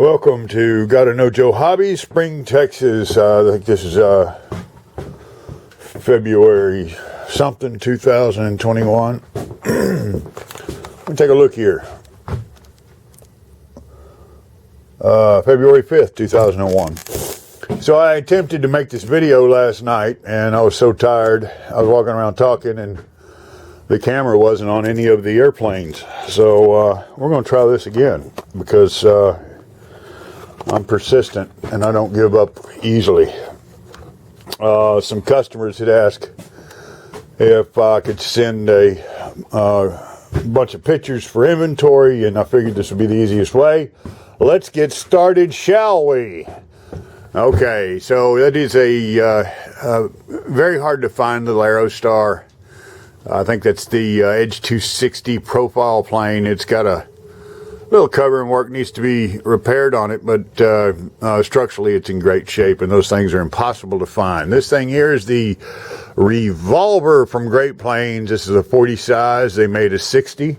Welcome to Know Joe Hobbies, Spring, Texas. I think this is February something, 2021. Let me take a look here. February 5th, 2001. So I attempted to make this video last night, and I was so tired. I was walking around talking, and the camera wasn't on any of the airplanes. So we're going to try this again, because I'm persistent, and I don't give up easily. Some customers had asked if I could send a bunch of pictures for inventory, and I figured this would be the easiest way. Let's get started, shall we? Okay, so that is a very hard to find little Aerostar. I think that's the Edge 260 profile plane. It's got a little covering work needs to be repaired on it, but structurally it's in great shape, and those things are impossible to find. This thing here is the Revolver from Great Plains. This is a 40 size. They made a 60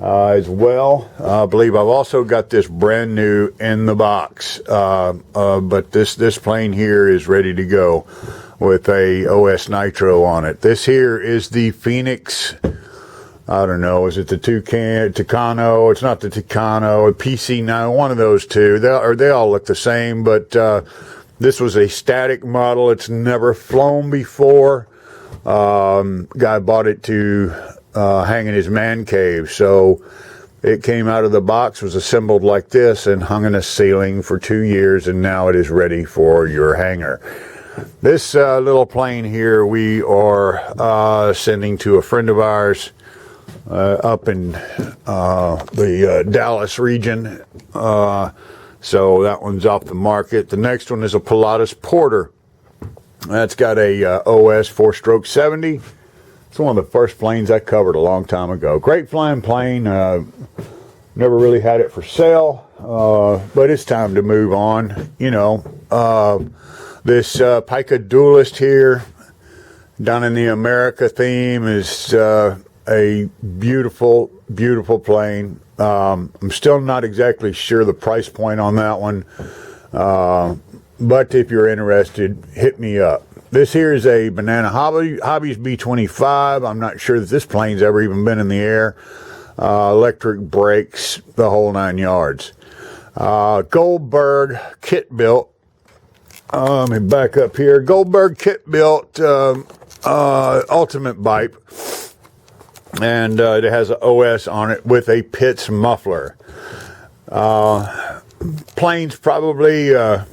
as well. I believe I've also got this brand new in the box, but this plane here is ready to go with a OS Nitro on it. This here is the Phoenix. I don't know, is it the Tucano? It's not the Tucano, PC9, one of those two. They all look the same, but this was a static model. It's never flown before. Guy bought it to hang in his man cave. So it came out of the box, was assembled like this, and hung in a ceiling for 2 years, and now it is ready for your hangar. This little plane here we are sending to a friend of ours up in the Dallas region. So that one's off the market. The next one is a Pilatus Porter. That's got a OS 4-stroke 70. It's one of the first planes I covered a long time ago. Great flying plane. Never really had it for sale, but it's time to move on. You know, this Pica Duelist here, done in the America theme, is a beautiful, beautiful plane. I'm still not exactly sure the price point on that one, but if you're interested, hit me up. This here is a Banana Hobbies B-25. I'm not sure that this plane's ever even been in the air. Electric brakes, the whole 9 yards. Goldberg kit built. Let me back up here. Goldberg kit built ultimate bipe. And it has an OS on it with a Pitts muffler. Plane's probably, you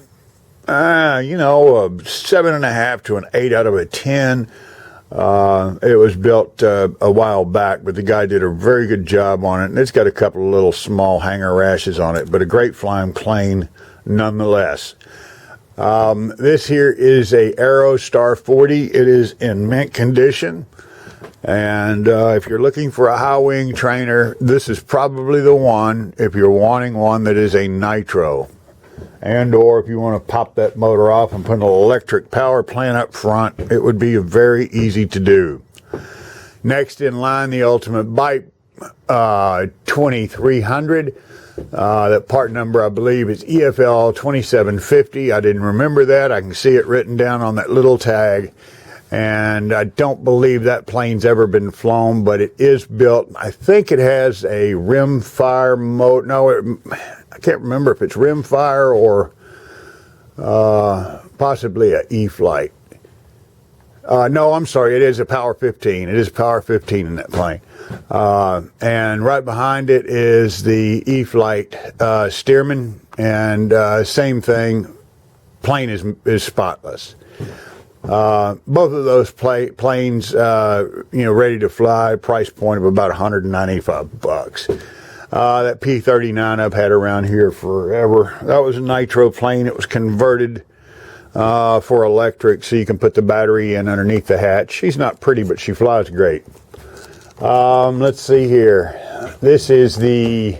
know, a 7.5 to an 8 out of a 10. It was built a while back, but the guy did a very good job on it. And it's got a couple of little small hanger rashes on it, but a great flying plane nonetheless. This here is a Aerostar 40. It is in mint condition. And if you're looking for a high wing trainer, this is probably the one if you're wanting one that is a nitro. And or if you want to pop that motor off and put an electric power plant up front, it would be very easy to do. Next in line, the Ultimate Bipe 2300. That part number, I believe, is EFL 2750. I didn't remember that. I can see it written down on that little tag. And I don't believe that plane's ever been flown, but it is built. I think it has a rimfire motor. No, I can't remember if it's rimfire or possibly a E-flight. No, I'm sorry. It is a Power 15. It is Power 15 in that plane. And right behind it is the E-flight Stearman, and same thing. Plane is spotless. Both of those planes, you know, ready to fly, price point of about $195. That P-39 I've had around here forever. That was a nitro plane. It was converted for electric, so you can put the battery in underneath the hatch. She's not pretty, but she flies great. Let's see here. This is the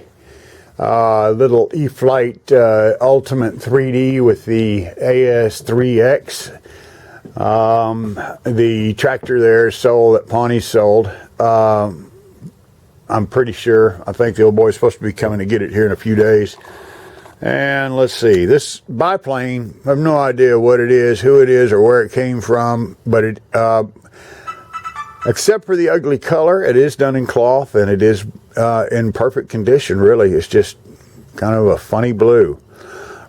little E-flight Ultimate 3D with the AS3X. The tractor there is sold, that Pawnee sold. I'm pretty sure. I think the old boy's supposed to be coming to get it here in a few days. And let's see, this biplane, I have no idea what it is, who it is, or where it came from, but it, except for the ugly color, it is done in cloth, and it is in perfect condition, really. It's just kind of a funny blue.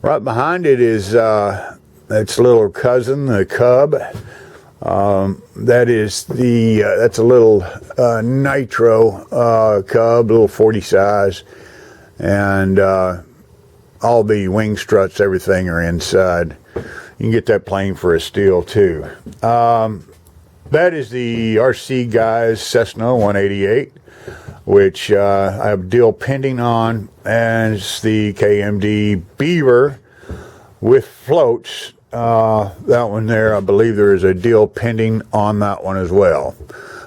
Right behind it is its little cousin, the Cub. That is the, that's a little nitro Cub, little 40 size, and all the wing struts, everything are inside. You can get that plane for a steal too. That is the RC Guys Cessna 188, which I have a deal pending on, and it's the KMD Beaver with floats. That one there, I believe there is a deal pending on that one as well.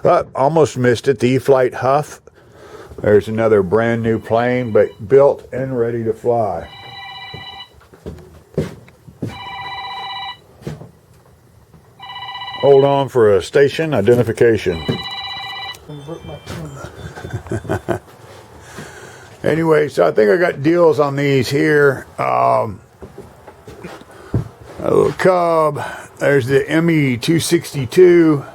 But almost missed it, the E-Flight Huff. There's another brand new plane, but built and ready to fly. Hold on for a station identification. Anyway, so I think I got deals on these here. A little Cub. There's the ME-262.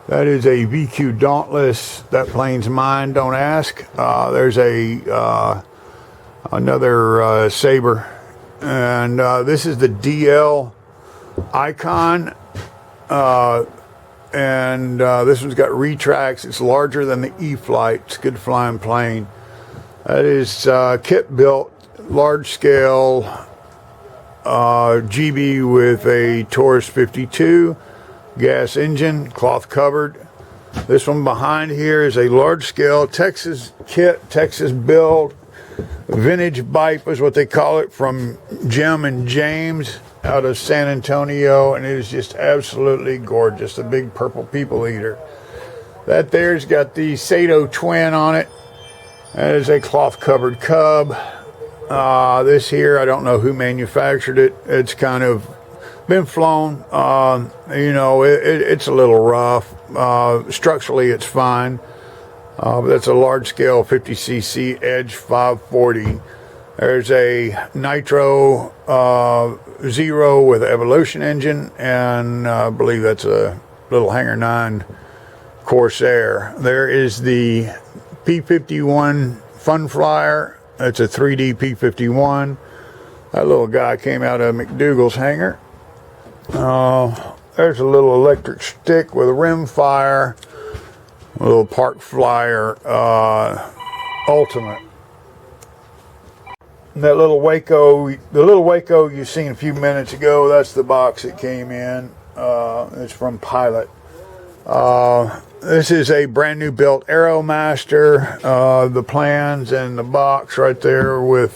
That is a VQ Dauntless. That plane's mine, don't ask. There's a another Sabre. And this is the DL Icon. This one's got retracts. It's larger than the E-Flight. It's a good flying plane. That is kit built, large scale GB with a Taurus 52 gas engine, cloth covered. This one behind here is a large scale Texas kit, Texas build, vintage bipe is what they call it, from Jim and James out of San Antonio, and it is just absolutely gorgeous. A big purple people eater. That there's got the Sato twin on it. That is a cloth covered Cub. This here, I don't know who manufactured it. It's kind of been flown. You know, it's a little rough. Structurally, it's fine. But that's a large scale 50cc Edge 540. There's a Nitro Zero with Evolution engine, and I believe that's a little Hangar 9 Corsair. There is the P-51 Fun Flyer. It's a 3D P-51. That little guy came out of McDougal's hangar. There's a little electric stick with a rim fire. A little Park Flyer Ultimate. And that little Waco, the little Waco you seen a few minutes ago, that's the box it came in. It's from Pilot. This is a brand new built Aeromaster. The plans and the box right there with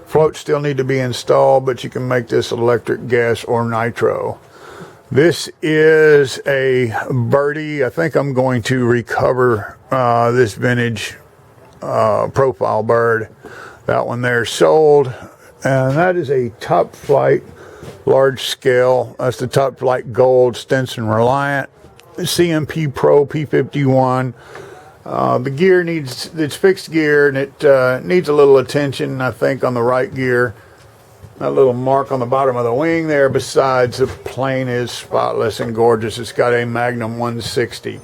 floats still need to be installed, but you can make this electric, gas, or nitro. This is a birdie. I think I'm going to recover this vintage profile bird. That one there sold, and that is a Top Flight large scale. That's the Top Flight Gold Stinson Reliant CMP Pro P51. The gear needs, it's fixed gear, and it needs a little attention, I think, on the right gear. That little mark on the bottom of the wing there, besides the plane is spotless and gorgeous. It's got a Magnum 160.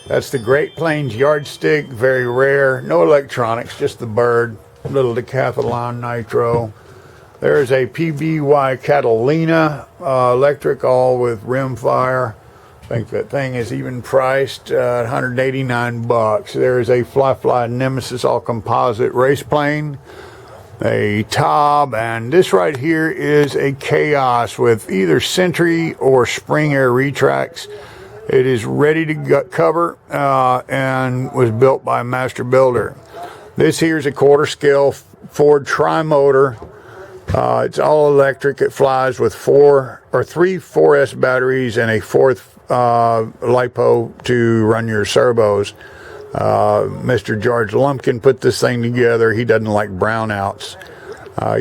That's the Great Plains yardstick, very rare. No electronics, just the bird. Little decathlon nitro. There's a PBY Catalina electric, all with rim fire. I think that thing is even priced at $189. There's a Fly Nemesis all composite race plane, a Taub, and this right here is a Chaos with either Sentry or Spring Air retracts. It is ready to cover and was built by a master builder. This here is a quarter scale Ford tri-motor. It's all electric. It flies with three 4S batteries and a fourth LiPo to run your servos. Mr. George Lumpkin put this thing together. He doesn't like brownouts.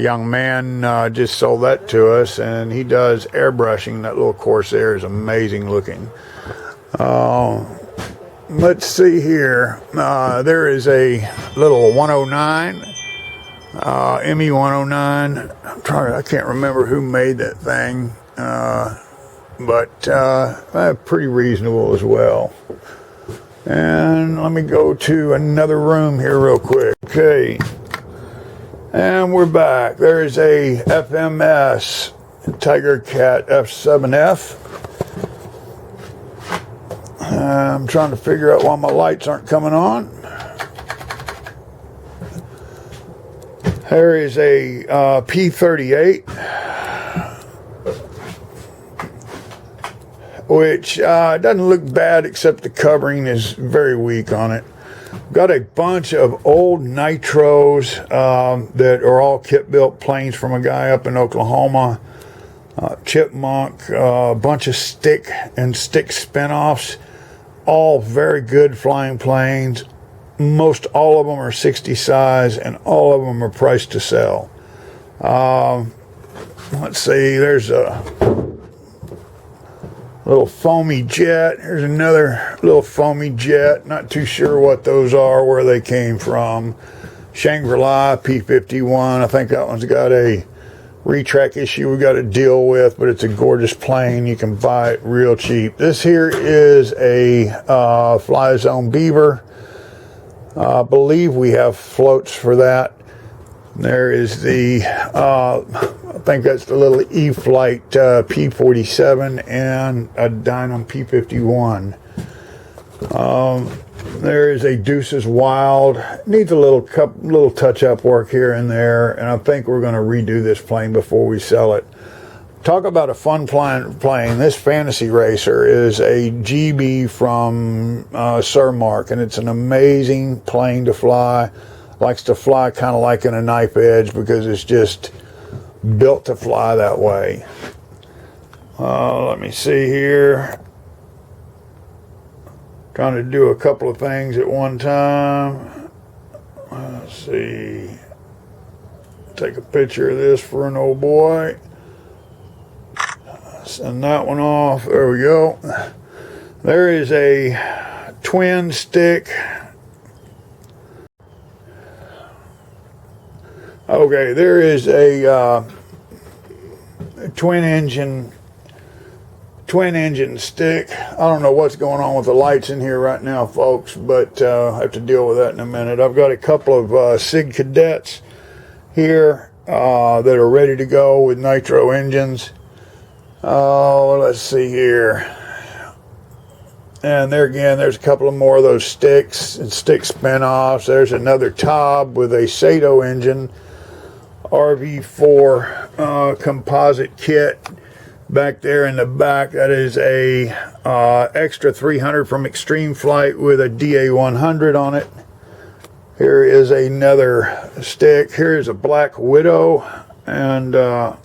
Young man just sold that to us, and he does airbrushing. That little Corsair is amazing looking. Let's see here. There is a little 109 ME-109. I can't remember who made that thing, but pretty reasonable as well. And let me go to another room here real quick. Okay, and we're back. There's a FMS Tiger Cat F7F. I'm trying to figure out why my lights aren't coming on. There is a P38, which doesn't look bad, except the covering is very weak on it. Got a bunch of old nitros that are all kit-built planes from a guy up in Oklahoma. Chipmunk, a bunch of stick spin-offs, all very good flying planes. Most all of them are 60 size, and all of them are priced to sell. Let's see, there's a little foamy jet. Here's another little foamy jet. Not too sure what those are, where they came from. Shangri-La P51. I think that one's got a retrack issue we got to deal with, but it's a gorgeous plane. You can buy it real cheap. This here is a Fly Zone Beaver. I believe we have floats for that. There is the, I think that's the little E-Flight P47 and a Dynam P51. There is a Deuces Wild. Needs a little touch-up work here and there, and I think we're going to redo this plane before we sell it. Talk about a fun plane. This Fantasy Racer is a GB from Surmark, and it's an amazing plane to fly. Likes to fly kind of like in a knife edge because it's just built to fly that way. Let me see here. Trying to do a couple of things at one time. Let's see. Take a picture of this for an old boy. Send that one off. There we go. There is a twin stick. Okay, there is a twin engine stick. I don't know what's going on with the lights in here right now, folks, but I have to deal with that in a minute. I've got a couple of Sig Cadets here that are ready to go with nitro engines. Oh, let's see here. And there again, there's a couple of more of those sticks and stick spin-offs. There's another Taub with a Sato engine, RV4 composite kit. Back there in the back, that is a Extra 300 from Extreme Flight with a DA100 on it. Here is another stick. Here is a Black Widow. And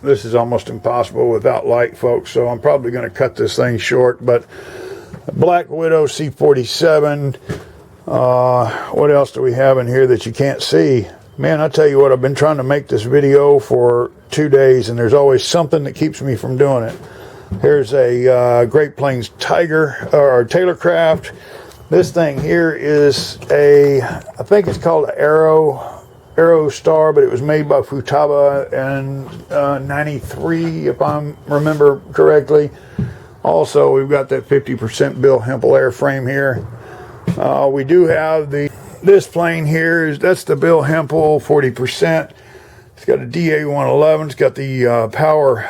this is almost impossible without light, folks, so I'm probably going to cut this thing short. But Black Widow C47. What else do we have in here that you can't see? Man, I tell you what, I've been trying to make this video for 2 days, and there's always something that keeps me from doing it. Here's a Great Plains Tiger, or Taylorcraft. This thing here is I think it's called an Aero Star, but it was made by Futaba in 93, if I remember correctly. Also, we've got that 50% Bill Hempel airframe here. We do have this plane here. That's the Bill Hempel 40%. It's got a DA111. It's got the power.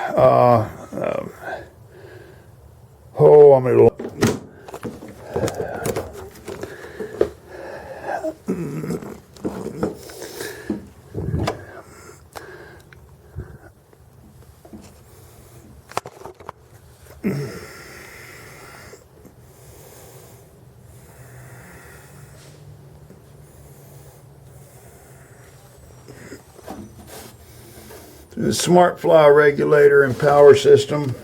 I'm going to. The Smart Fly regulator and power system,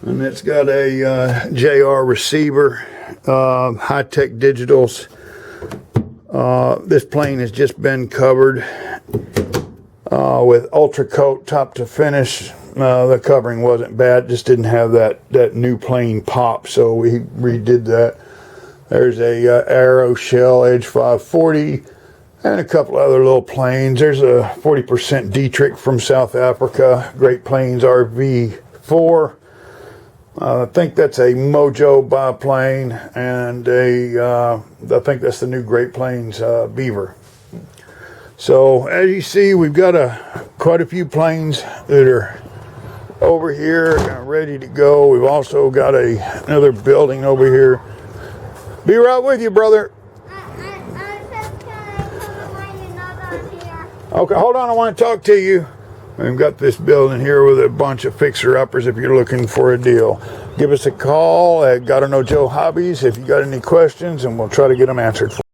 and it's got a JR receiver, high-tech digitals. This plane has just been covered with Ultra Coat top to finish. The covering wasn't bad, just didn't have that new plane pop, so we redid that. There's a Aero Shell Edge 540. And a couple other little planes. There's a 40% Dietrich from South Africa, Great Plains RV4. I think that's a Mojo biplane, and I think that's the new Great Plains Beaver. So as you see, we've got quite a few planes that are over here ready to go. We've also got another building over here. Be right with you, brother. Okay, hold on, I want to talk to you. We've got this building here with a bunch of fixer-uppers if you're looking for a deal. Give us a call at Know Joe Hobbies if you got any questions, and we'll try to get them answered for you.